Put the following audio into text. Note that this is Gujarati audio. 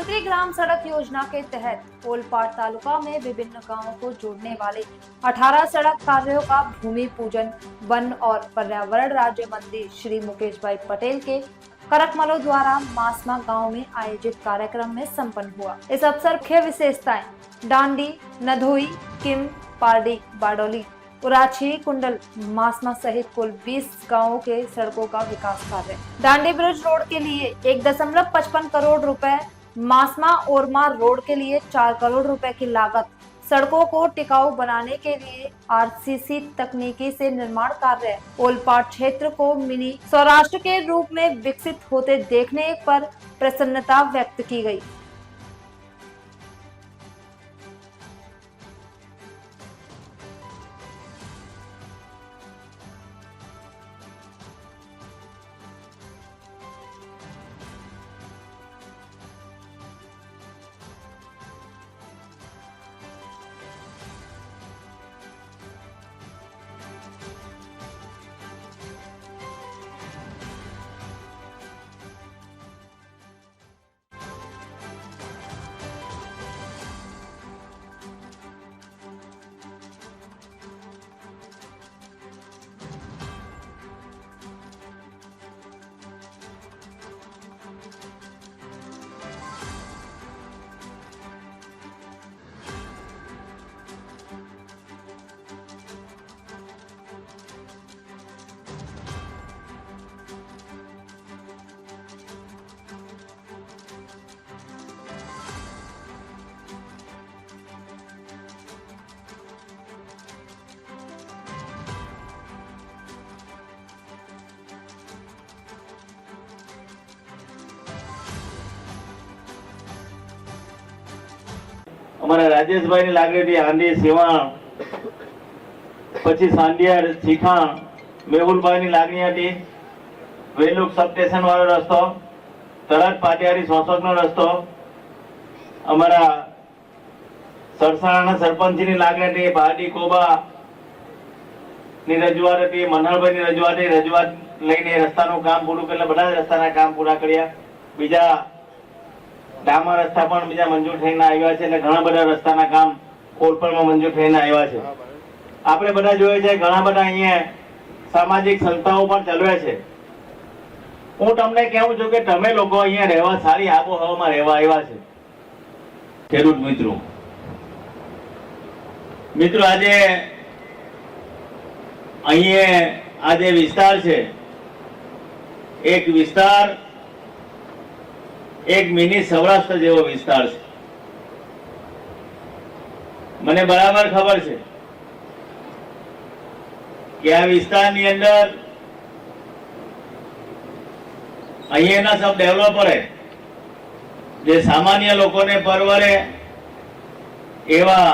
प्रधानमंत्री ग्राम सड़क योजना के तहत ओलपाड़ तालुका में विभिन्न गांवों को जोड़ने वाले 18 सड़क कार्यों का भूमि पूजन वन और पर्यावरण राज्य मंत्री श्री मुकेश भाई पटेल के करकमलों द्वारा मासमा गांव में आयोजित कार्यक्रम में संपन्न हुआ। इस अवसर मुख्य विशेषताएं डांडी, नधोई, किम, पारडी, बाडोली, उराछी, कुंडल, मासमा सहित कुल 20 गांवों के सड़कों का विकास कार्य। डांडी ब्रिज रोड के लिए 1.55 करोड़ रुपए, मासमा ओरमा रोड के लिए 4 करोड़ रुपए की लागत, सड़कों को टिकाऊ बनाने के लिए आरसीसी तकनीकी से निर्माण कार्य, ओलपाड़ क्षेत्र को मिनी सौराष्ट्र के रूप में विकसित होते देखने पर प्रसन्नता व्यक्त की गई। અમારા રાજેશભાઈની લાગણીથી આંડી સેવાણ, પછી સાંડિયાર શીખાણ, મેહુલભાઈની લાગણી હતી વેલુક સબ સ્ટેશન વાળો રસ્તો, તરત પાટિયારી શોષકનો રસ્તો, અમારા સરસાણાના સરપંચની લાગણી હતી ભાડી કોબા ની રજૂઆત હતી, મનહરભાઈની રજૂઆત લઈને રસ્તાનું કામ પૂરું કર્યું, બધા જ રસ્તાના કામ પૂરા કર્યા। બીજા ડામર રસ્તા પણ બીજા મંજૂર થઈને આવ્યા છે, એટલે ઘણા બધા રસ્તાના કામ ઓલપાડમાં મંજૂર થઈને આવ્યા છે। આપણે બધા જોઈએ છે ઘણા બધા અહીંયા સામાજિક સંસ્થાઓ પણ ચાલવે છે। હું તમને કહું છું કે તમે લોકો અહીંયા રહેવા સારી આબોહવામાં રહેવા આવ્યા છે। ખેડૂત મિત્રો આજે અહીંયા આ જે વિસ્તાર છે, એક વિસ્તાર એક મિની સૌરાષ્ટ્ર જેવો વિસ્તાર છે। મને બરાબર ખબર છે કે આ વિસ્તારની અંદર અહીંયાના સબ ડેવલપરે જે સામાન્ય લોકોને પરવડે એવા